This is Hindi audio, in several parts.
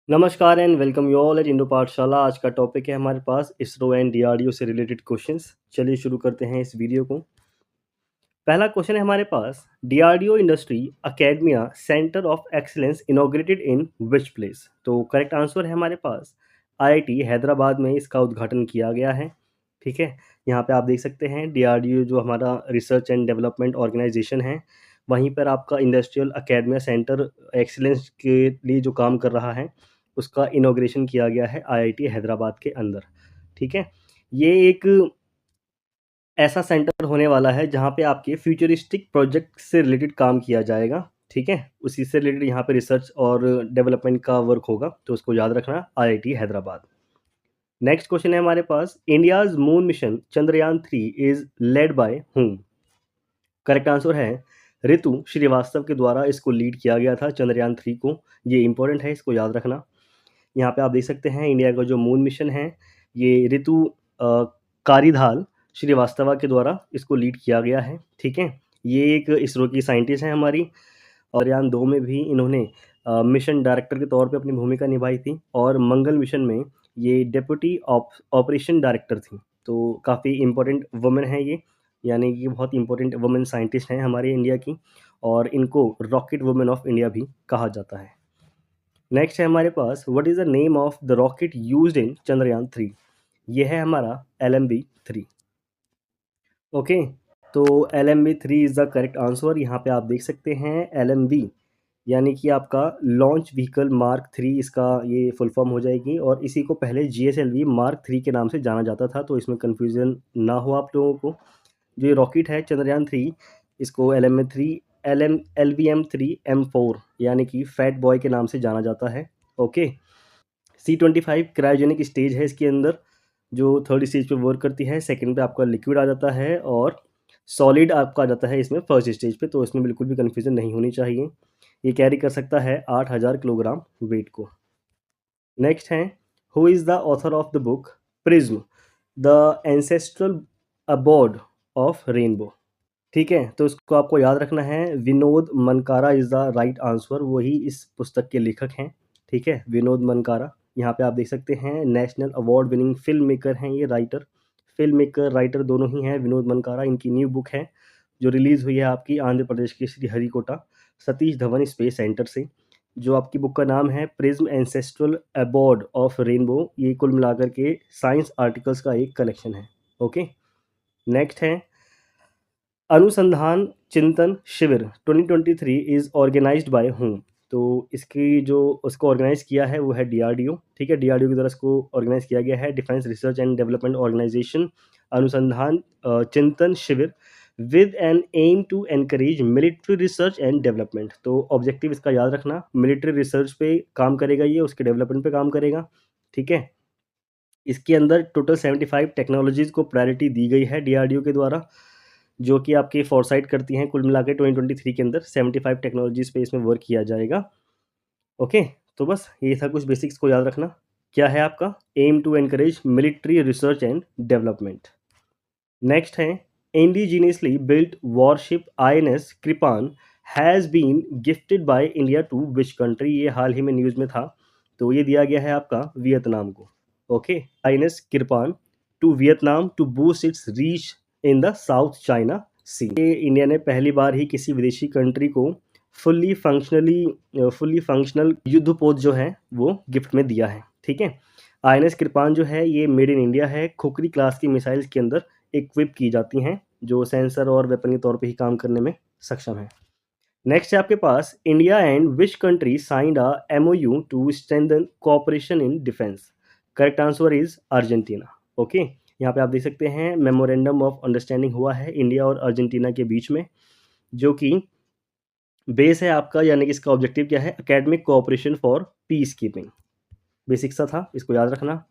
नमस्कार and welcome you all at Indo पाठशाला। आज का टॉपिक है हमारे पास इसरो एंड डीआरडीओ से रिलेटेड क्वेश्चंस। चलिए शुरू करते हैं इस वीडियो को। पहला क्वेश्चन है हमारे पास, DRDO industry academia centre of excellence inaugurated in which place. तो करेक्ट आंसर है हमारे पास आईआईटी हैदराबाद में इसका उद्घाटन किया गया है। ठीक है, यहाँ पे आप देख सकते हैं डीआरडीओ जो हमारा रिसर्च एंड डेवलपमेंट ऑर्गेनाइजेशन है, वहीं पर आपका इंडस्ट्रियल अकेडमिया सेंटर एक्सीलेंस के लिए जो काम कर रहा है उसका इनॉग्रेशन किया गया है आईआईटी हैदराबाद के अंदर। ठीक है, ये एक ऐसा सेंटर होने वाला है जहाँ पे आपके फ्यूचरिस्टिक प्रोजेक्ट से रिलेटेड काम किया जाएगा। ठीक है, उसी से रिलेटेड यहाँ पे रिसर्च और डेवलपमेंट का वर्क होगा, तो उसको याद रखना, आईआईटी हैदराबाद। नेक्स्ट क्वेश्चन है हमारे पास, India's moon mission Chandrayaan 3 is led by whom। Correct answer है ऋतु श्रीवास्तव के द्वारा इसको लीड किया गया था चंद्रयान 3 को। ये इंपॉर्टेंट है, इसको याद रखना। यहाँ पे आप देख सकते हैं इंडिया का जो मून मिशन है, ये ऋतु कारिधाल श्रीवास्तवा के द्वारा इसको लीड किया गया है। ठीक है, ये एक इसरो की साइंटिस्ट हैं हमारी, और चंद्रयान 2 में भी इन्होंने मिशन डायरेक्टर के तौर पे अपनी भूमिका निभाई थी, और मंगल मिशन में ये डेप्यूटी ऑपरेशन डायरेक्टर थी। तो काफ़ी इम्पोर्टेंट वुमेन है ये, यानी कि बहुत इंपॉर्टेंट वुमेन साइंटिस्ट हैं हमारे इंडिया की, और इनको रॉकेट वुमेन ऑफ इंडिया भी कहा जाता है। नेक्स्ट है हमारे पास, what is the name of the rocket used in Chandrayaan 3। ये है हमारा LMB-3। ओके, तो LMB-3 is the correct answer. यहाँ पे आप देख सकते हैं LMB यानी कि आपका लॉन्च व्हीकल मार्क 3, इसका ये फुल फॉर्म हो जाएगी, और इसी को पहले GSLV Mark 3 के नाम से जाना जाता था, तो इसमें कन्फ्यूज़न ना हो आप लोगों को। जो ये रॉकेट है चंद्रयान 3, इसको LVM-3 यानी कि फैट बॉय के नाम से जाना जाता है। ओके, C-25 क्रायोजेनिक स्टेज है इसके अंदर, जो थर्ड स्टेज पे वर्क करती है। सेकंड पे आपका लिक्विड आ जाता है, और सॉलिड आपका आ जाता है इसमें फर्स्ट स्टेज पे, तो इसमें बिल्कुल भी कन्फ्यूज़न नहीं होनी चाहिए। ये कैरी कर सकता है 8000 किलोग्राम वेट को। नेक्स्ट है, who is the author of the book prism the ancestral abode of rainbow. ठीक है, तो इसको आपको याद रखना है, Vinod Mankara is the right answer, वही इस पुस्तक के लेखक हैं। ठीक है, विनोद मनकारा। यहाँ पे आप देख सकते हैं national award winning film maker हैं ये, फिल्म मेकर राइटर दोनों ही हैं विनोद मनकारा। इनकी न्यू बुक है जो रिलीज़ हुई है आपकी आंध्र प्रदेश के श्रीहरिकोटा सतीश धवन स्पेस सेंटर से। जो आपकी बुक का नाम है prism ancestral abode of rainbow, ये कुल मिलाकर के साइंस आर्टिकल्स का एक कलेक्शन है। ओके, नेक्स्ट है, अनुसंधान चिंतन शिविर 2023 इज़ ऑर्गेनाइज्ड बाय whom। तो इसकी जो उसको ऑर्गेनाइज किया है वो है डीआरडीओ। ठीक है, डीआरडीओ की तरफ इसको ऑर्गेनाइज किया गया है, defence research and development organisation अनुसंधान चिंतन शिविर, with an aim to encourage military research and development. तो ऑब्जेक्टिव इसका याद रखना, मिलिट्री रिसर्च पे काम करेगा ये, उसके डेवलपमेंट पे काम करेगा। ठीक है, इसके अंदर टोटल 75 टेक्नोलॉजीज़ को प्रायोरिटी दी गई है डीआरडीओ के द्वारा, जो कि आपकी फोरसाइट करती हैं। कुल मिला के 2023 के अंदर 75 टेक्नोलॉजीज़ पे इसमें वर्क किया जाएगा। ओके, तो बस ये था, कुछ बेसिक्स को याद रखना। क्या है आपका aim to encourage military research and development. Next है, indigenously built warship INS Kirpan has been gifted by India to which country. ये हाल ही में न्यूज़ में था, तो ये दिया गया है आपका वियतनाम को। Okay, INS Kirpan to Vietnam to boost its reach in the South China Sea. ये इंडिया ने पहली बार ही किसी विदेशी कंट्री को फुल्ली फंक्शनल युद्धपोत जो है वो गिफ्ट में दिया है। ठीक है, INS कृपान जो है ये मेड इन इंडिया है, खुखरी क्लास की मिसाइल्स के अंदर इक्विप की जाती हैं, जो सेंसर और वेपन के तौर पे ही काम करने में सक्षम है। नेक्स्ट है आपके पास, India and which country signed a MOU to strengthen cooperation in defence. Correct answer is Argentina. Okay, यहाँ पे आप देख सकते हैं मेमोरेंडम ऑफ अंडरस्टैंडिंग हुआ है इंडिया और अर्जेंटीना के बीच में, जो कि बेस है आपका, यानी कि इसका ऑब्जेक्टिव क्या है, academic cooperation for peace keeping. Basic सा था, इसको याद रखना।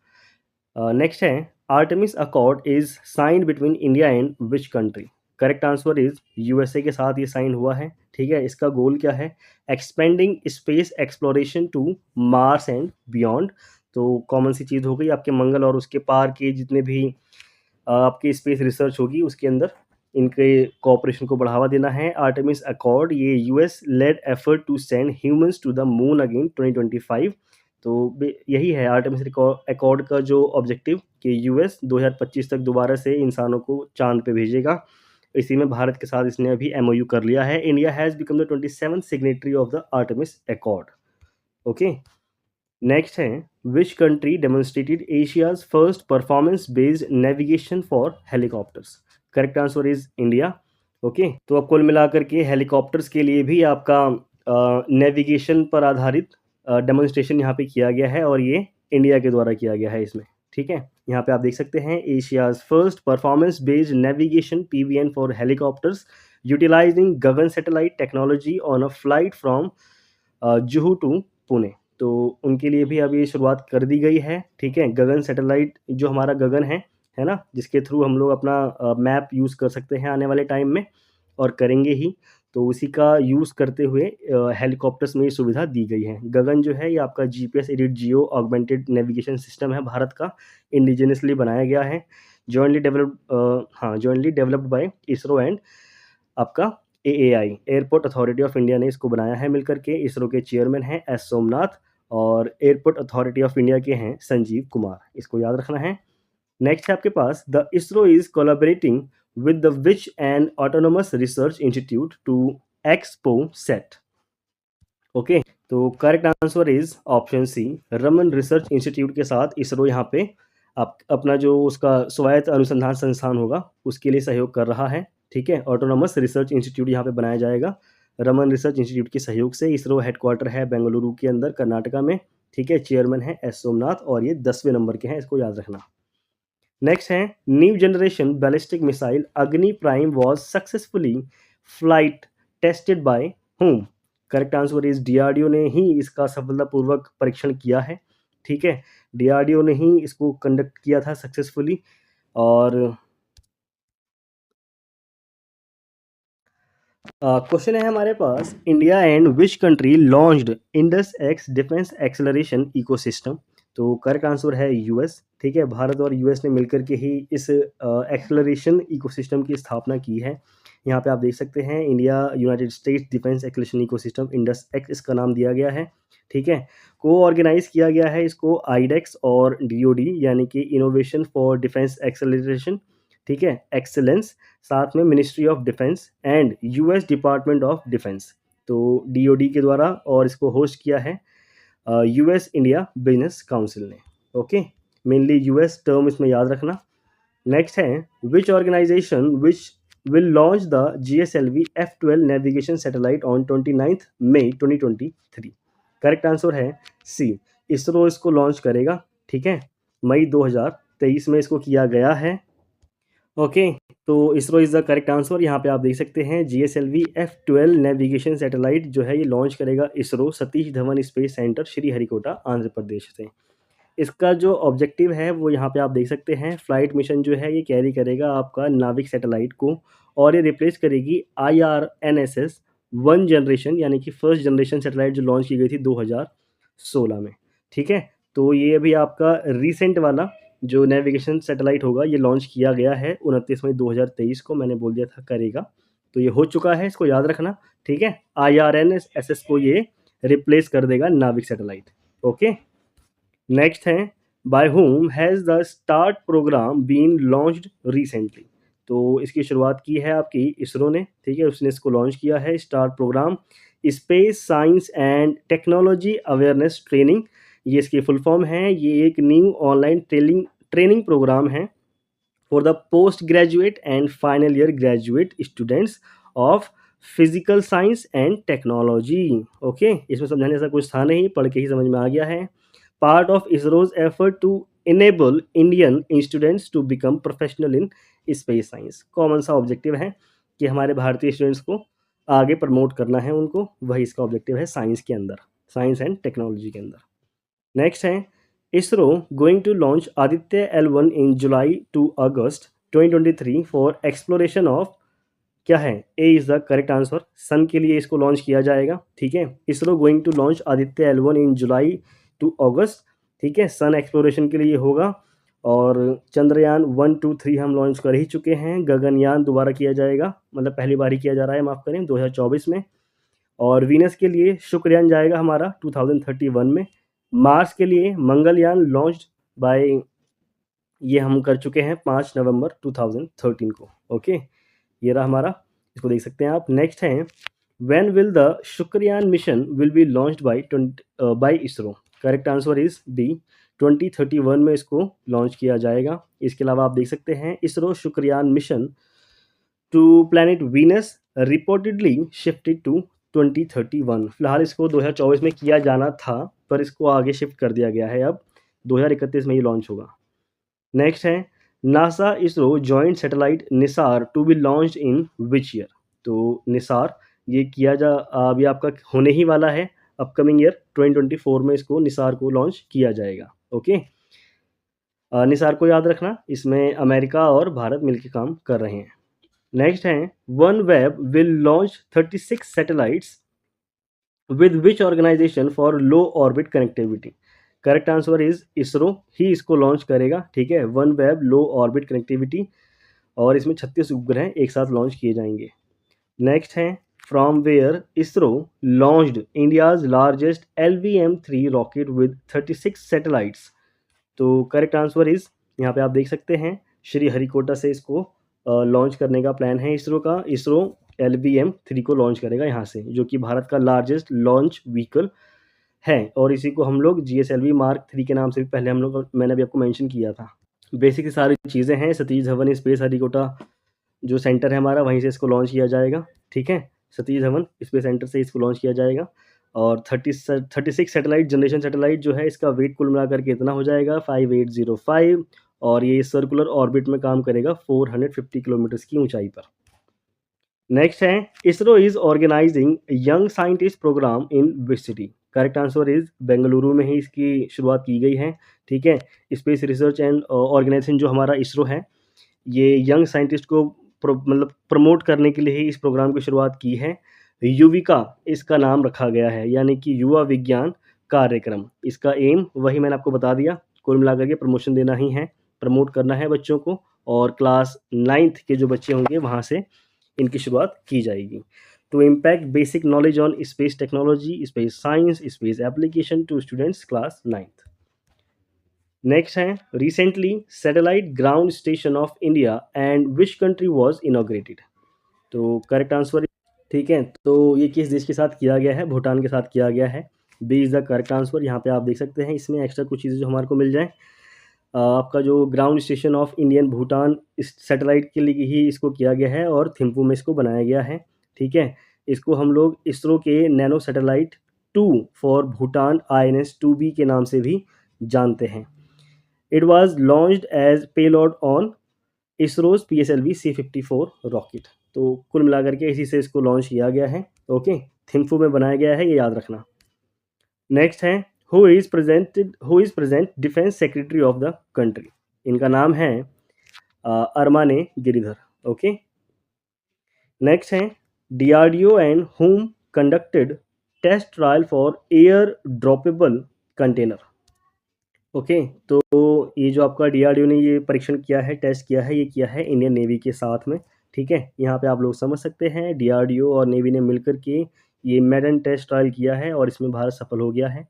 नेक्स्ट है, Artemis accord is signed between India and which country. Correct answer is USA के साथ ये साइन हुआ है। ठीक है, इसका गोल क्या है, expanding space exploration to Mars and beyond. तो कॉमन सी चीज़ हो गई, आपके मंगल और उसके पार के जितने भी आपकी स्पेस रिसर्च होगी उसके अंदर इनके कोऑपरेशन को बढ़ावा देना है। आर्टेमिस अकॉर्ड ये US led effort to send humans to the moon again 2025, तो यही है आर्टेमिस अकॉर्ड का जो ऑब्जेक्टिव कि यूएस 2025 तक दोबारा से इंसानों को चांद पे भेजेगा। इसी में भारत के साथ इसने अभी एमओयू कर लिया है। India has become the 27th signatory of the Artemis accord. Okay, next है which country demonstrated Asia's first performance based navigation for helicopters. Correct answer is India. Okay, तो अब कुल मिलाकर के हेलीकॉप्टर्स के लिए भी आपका नेविगेशन पर आधारित डेमोन्स्ट्रेशन यहाँ पे किया गया है और ये इंडिया के द्वारा किया गया है इसमें। ठीक है, यहाँ पे आप देख सकते हैं Asia's first performance based navigation PBN for helicopters utilising GAGAN satellite technology on a flight from Juhu to Pune. तो उनके लिए भी अभी शुरुआत कर दी गई है। ठीक है, गगन सैटेलाइट जो हमारा गगन है ना, जिसके थ्रू हम लोग अपना मैप यूज़ कर सकते हैं आने वाले टाइम में और करेंगे ही। तो उसी का यूज़ करते हुए हेलीकॉप्टर्स में ये सुविधा दी गई है। गगन जो है ये आपका GPS aided geo augmented navigation system है, भारत का इंडिजिनियसली बनाया गया है, jointly developed by ISRO and आपका AAI airport authority of India ने इसको बनाया है मिलकर के। इसरो के चेयरमैन हैं एस सोमनाथ और एयरपोर्ट अथॉरिटी ऑफ इंडिया के हैं संजीव कुमार, इसको याद रखना है। नेक्स्ट है आपके पास the ISRO is collaborating with the which and autonomous research institute to expo set. Okay, तो correct answer is option C, Raman research institute के साथ इसरो यहाँ पे अपना जो उसका स्वायत्त अनुसंधान संस्थान होगा उसके लिए सहयोग कर रहा है। ठीक है, ऑटोनोमस रिसर्च इंस्टीट्यूट यहाँ पे बनाया जाएगा रमन रिसर्च इंस्टीट्यूट के सहयोग से। इसरो हेडक्वार्टर है बेंगलुरु के अंदर कर्नाटका में। ठीक है, चेयरमैन है एस सोमनाथ और ये 10वें नंबर के हैं, इसको याद रखना। नेक्स्ट है न्यू जनरेशन बैलिस्टिक मिसाइल अग्नि prime was successfully flight tested by whom? Correct answer is DRDO ने ही इसका सफलतापूर्वक परीक्षण किया है। ठीक है, डीआरडीओ ने ही इसको कंडक्ट किया था सक्सेसफुली। और क्वेश्चन है हमारे पास India and which country launched Indus X defence acceleration ecosystem. तो करेक्ट आंसर है यूएस। ठीक है, भारत और यूएस ने मिलकर के ही इस एक्सेलरेशन इकोसिस्टम की स्थापना की है। यहाँ पे आप देख सकते हैं India United states defence acceleration ecosystem Indus x इसका नाम दिया गया है। ठीक है, को ऑर्गेनाइज किया गया है इसको आईडेक्स और डीओडी यानी कि इनोवेशन फॉर डिफेंस एक्सेलरेशन। ठीक है, एक्सेलेंस, साथ में ministry of defence and US department of defence, तो डीओडी के द्वारा, और इसको होस्ट किया है यूएस इंडिया बिजनेस काउंसिल ने। ओके, मेनली यूएस टर्म इसमें याद रखना। नेक्स्ट है which organisation which will launch the GSLV F12 navigation satellite on 29 May 2023। Correct answer है सी, इसरो इसको लॉन्च करेगा। ठीक है, मई 2023 में इसको किया गया है। ओके, तो ISRO is the correct answer. यहाँ पे आप देख सकते हैं GSLV F12 नेविगेशन सैटेलाइट जो है ये लॉन्च करेगा इसरो सतीश धवन स्पेस सेंटर श्रीहरिकोटा आंध्र प्रदेश से। इसका जो ऑब्जेक्टिव है वो यहाँ पे आप देख सकते हैं, फ्लाइट मिशन जो है ये कैरी करेगा आपका नाविक सैटेलाइट को और ये रिप्लेस करेगी IRNSS 1 जनरेशन यानी कि फर्स्ट जनरेशन सैटेलाइट जो लॉन्च की गई थी 2016 में। ठीक है, तो ये अभी आपका रिसेंट वाला जो नेविगेशन सैटेलाइट होगा ये लॉन्च किया गया है 29 मई 2023 को, मैंने बोल दिया था करेगा, तो ये हो चुका है, इसको याद रखना। ठीक है, IRNSS को ये रिप्लेस कर देगा नाविक सैटेलाइट। ओके, नेक्स्ट है by whom has the START programme been launched recently. तो इसकी शुरुआत की है आपकी इसरो ने। ठीक है, उसने इसको लॉन्च किया है start programme space science and technology awareness training, ये इसकी फुल फॉर्म है। ये एक न्यू ऑनलाइन ट्रेनिंग प्रोग्राम है for the post graduate and final year graduate students of physical science and technology. Okay, इसमें समझाने ऐसा कुछ था नहीं, पढ़ के ही समझ में आ गया है। Part of ISRO's effort to enable Indian students to become professional in space science. Common सा ऑब्जेक्टिव है कि हमारे भारतीय स्टूडेंट्स को आगे प्रमोट करना है उनको, वही इसका ऑब्जेक्टिव है साइंस के अंदर, साइंस एंड टेक्नोलॉजी के अंदर। नेक्स्ट है ISRO going to launch Aditya L1 in July to August 2023 for exploration of, क्या है, A is the correct answer, sun के लिए इसको लॉन्च किया जाएगा। ठीक है, ISRO going to launch Aditya L1 in July to August. ठीक है, सन एक्सप्लोरेशन के लिए होगा। और चंद्रयान 1, 2, 3 हम लॉन्च कर ही चुके हैं। गगनयान दोबारा किया जाएगा, मतलब पहली बार ही किया जा रहा है, माफ़ करें, 2024 में। और वीनस के लिए शुक्रयान जाएगा हमारा 2031 में। मार्स के लिए मंगलयान लॉन्च्ड बाय, ये हम कर चुके हैं 5 नवंबर 2013 को। ओके, ये रहा हमारा, इसको देख सकते हैं आप। नेक्स्ट है when will the Shukrayaan mission will B launched by ISRO. Correct answer is D, 2031 में इसको लॉन्च किया जाएगा। इसके अलावा आप देख सकते हैं ISRO Shukrayaan mission to planet Venus reportedly shifted to 2031। फिलहाल इसको 2024 में किया जाना था, पर इसको आगे शिफ्ट कर दिया गया है, अब 2031 में ये लॉन्च होगा। नेक्स्ट है NASA ISRO joint satellite NISAR to be launched in which year. तो निसार ये किया जा अभी आपका होने ही वाला है, अपकमिंग ईयर 2024 में इसको निसार को लॉन्च किया जाएगा। ओके, निसार को याद रखना, इसमें अमेरिका और भारत मिलकर काम कर रहे हैं। नेक्स्ट है OneWeb will launch 36 satellites with which organisation for low orbit connectivity. Correct answer is ISRO ही इसको लॉन्च करेगा। ठीक है, OneWeb low orbit connectivity, और इसमें 36 उपग्रह एक साथ लॉन्च किए जाएंगे। नेक्स्ट है from where ISRO launched India's largest LVM-3 rocket with 36 satellites. तो करेक्ट आंसर इज, यहाँ पे आप देख सकते हैं श्री हरिकोटा से इसको लॉन्च करने का प्लान है इसरो का। इसरो LVM-3 को लॉन्च करेगा यहाँ से, जो कि भारत का लार्जेस्ट लॉन्च व्हीकल है, और इसी को हम लोग GSLV Mark 3 के नाम से भी पहले मैंने भी आपको मेंशन किया था। बेसिक सारी चीज़ें हैं। सतीश धवन स्पेस हरिकोटा जो सेंटर है हमारा, वहीं से इसको लॉन्च किया जाएगा। ठीक है, सतीश धवन स्पेस सेंटर से इसको लॉन्च किया जाएगा। और 36 सैटेलाइट, जनरेशन सैटेलाइट जो है, इसका वेट कुल मिलाकर के इतना हो जाएगा 5805, और ये सर्कुलर ऑर्बिट में काम करेगा 450 किलोमीटर की ऊंचाई पर। नेक्स्ट है ISRO is organising young scientist programme in which city. Correct answer is Bengaluru में ही इसकी शुरुआत की गई है। ठीक है, स्पेस रिसर्च एंड ऑर्गेनाइजेशन जो हमारा इसरो है, ये यंग साइंटिस्ट को मतलब प्रमोट करने के लिए ही इस प्रोग्राम की शुरुआत की है। युविका इसका नाम रखा गया है, यानी कि युवा विज्ञान कार्यक्रम। इसका एम वही मैंने आपको बता दिया, कुल मिलाकर के प्रमोशन देना ही है, प्रमोट करना है बच्चों को, और क्लास 9th के जो बच्चे होंगे वहाँ से इनकी शुरुआत की जाएगी। To impact basic knowledge on space technology, space science, space application to students class 9th। Next है recently satellite ground station of India and which country was inaugurated. तो करेक्ट आंसर, ठीक है, तो ये किस देश के साथ किया गया है? भूटान के साथ किया गया है। B is the correct answer. यहाँ पे आप देख सकते हैं, इसमें एक्स्ट्रा कुछ चीज़ें जो हमारे को मिल जाए। आपका जो ground station of Indian Bhutan इस सैटेलाइट के लिए ही इसको किया गया है, और थिम्पू में इसको बनाया गया है। ठीक है, इसको हम लोग इसरो के nano satellite 2 for Bhutan INS-2B के नाम से भी जानते हैं। It was launched as payload on ISRO's PSLV C-54 rocket. तो कुल मिलाकर के इसी से इसको लॉन्च किया गया है। ओके, थिम्फू में बनाया गया है, ये याद रखना। नेक्स्ट है who is present defence secretary of the country. इनका नाम है अरमाने गिरिधर। ओके, नेक्स्ट है DRDO and whom conducted test trial for air droppable container. Okay, तो ये जो आपका DRDO ने ये परीक्षण किया है, टेस्ट किया है, ये किया है इंडियन नेवी के साथ में। ठीक है, यहाँ पे आप लोग समझ सकते हैं DRDO और नेवी ने मिलकर के ये मेडन टेस्ट ट्रायल किया है, और इसमें भारत सफल हो गया है।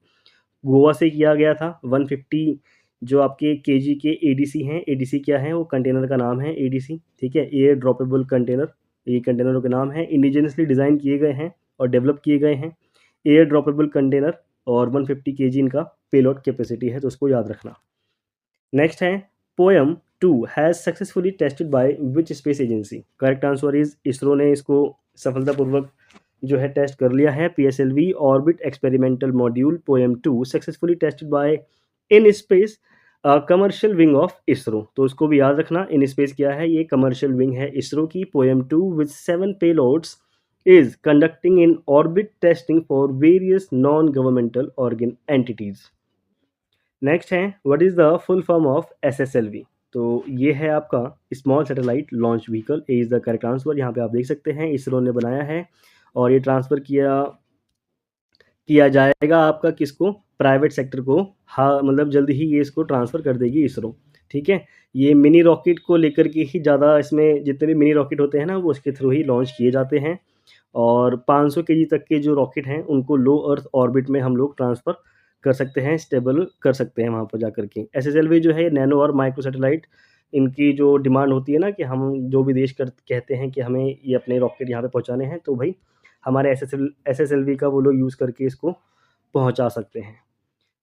गोवा से किया गया था। 150 जो आपके KG के ADC हैं, ADC क्या है? वो कंटेनर का नाम है ADC। ठीक है, एयर ड्रॉपेबल कंटेनर, ये कंटेनरों के नाम है, इंडिजिनसली डिज़ाइन किए गए हैं और डेवलप किए गए हैं एयर ड्रॉपेबल कंटेनर, और 150 kg इनका पेलोड कैपेसिटी है, तो उसको याद रखना। नेक्स्ट है poem 2 has successfully tested by which space agency. Correct answer is ISRO ने इसको सफलतापूर्वक जो है टेस्ट कर लिया है। PSLV orbit experimental module poem 2 successfully tested by in space commercial wing of ISRO. तो इसको भी याद रखना, इन स्पेस क्या है? ये कमर्शियल विंग है इसरो की। Poem 2 with 7 payloads is conducting in orbit testing for various non-governmental organ entities. Next है what is the full form of SSLV। तो ये है आपका small satellite launch vehicle. A is the correct answer. यहाँ पे आप देख सकते हैं इसरो ने बनाया है, और ये ट्रांसफ़र किया जाएगा आपका किसको? प्राइवेट सेक्टर को। हाँ, मतलब जल्दी ही ये इसको ट्रांसफ़र कर देगी इसरो। ठीक है, ये मिनी रॉकेट को लेकर के ही ज़्यादा, इसमें जितने भी मिनी रॉकेट होते हैं ना, वो उसके थ्रू ही लॉन्च किए जाते हैं, और 500 kg तक के जो रॉकेट हैं उनको लो अर्थ ऑर्बिट में हम लोग ट्रांसफ़र कर सकते हैं, स्टेबल कर सकते हैं वहाँ पर जाकर के। एसएसएलवी जो है नैनो और माइक्रो सैटेलाइट, इनकी जो डिमांड होती है ना कि हम जो भी देश कहते हैं कि हमें ये अपने रॉकेट यहाँ पे पहुँचाने हैं, तो भाई हमारे एसएसएलवी का वो लोग यूज़ करके इसको पहुँचा सकते हैं।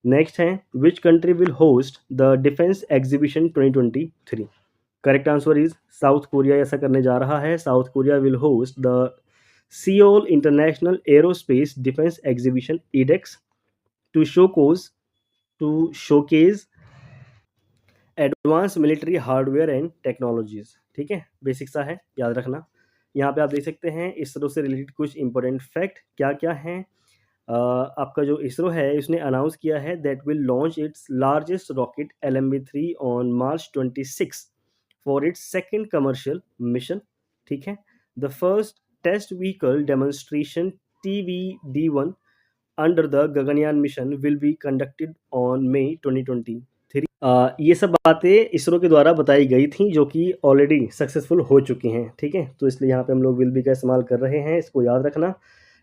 नेक्स्ट है, which country will host the defence exhibition 2023? Correct answer is South Korea ऐसा करने जा रहा है। South Korea will host the Seoul international aerospace defence exhibition ADEX to showcase advance military hardware and technologies. ठीक है, बेसिक सा है, याद रखना। यहाँ पे आप देख सकते हैं इसरो से रिलेटेड कुछ इंपॉर्टेंट फैक्ट क्या क्या हैं। आपका जो इसरो है इसने अनाउंस किया है that will launch its largest rocket LMB-3 on March 26 for its second commercial mission. ठीक है, the first test vehicle demonstration TVD-1 under the Gaganyaan mission will be conducted on May 2023। ये सब बातें इसरो के द्वारा बताई गई थी जो कि ऑलरेडी सक्सेसफुल हो चुकी हैं। ठीक है, तो इसलिए यहाँ पे हम लोग विल बी का इस्तेमाल कर रहे हैं, इसको याद रखना।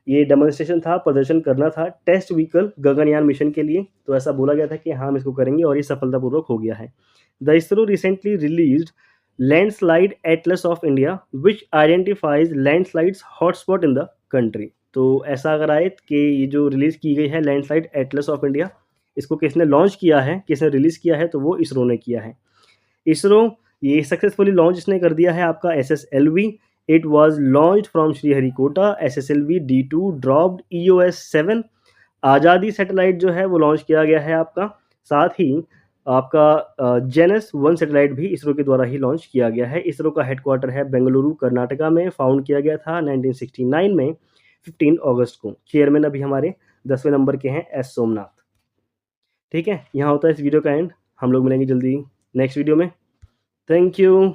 ये डेमोन्स्ट्रेशन था, प्रदर्शन करना था टेस्ट व्हीकल गगनयान मिशन के लिए, तो ऐसा बोला गया था कि हाँ हम इसको करेंगे और ये सफलतापूर्वक हो गया है। The ISRO recently released landslide Atlas of India which identifies landslides hotspot in the country. तो ऐसा अगर आए कि ये जो रिलीज़ की गई है लैंडस्लाइड एटलस ऑफ इंडिया, इसको किसने लॉन्च किया है, किसने रिलीज़ किया है, तो वो इसरो ने किया है। इसरो ये सक्सेसफुली लॉन्च इसने कर दिया है आपका SSLV। It was launched from Sriharikota. SSLV D2 dropped EOS-7। आज़ादी सैटेलाइट जो है वो लॉन्च किया गया है आपका। साथ ही आपका जेनस-1 सैटेलाइट भी इसरो के द्वारा ही लॉन्च किया गया है। इसरो का हेडक्वार्टर है बेंगलुरु कर्नाटका में। फाउंड किया गया था 1969 में 15 अगस्त को। चेयरमैन अभी हमारे 10वें नंबर के हैं S सोमनाथ। ठीक है, यहाँ होता है इस वीडियो का एंड। हम लोग मिलेंगे जल्दी नेक्स्ट वीडियो में। Thank you.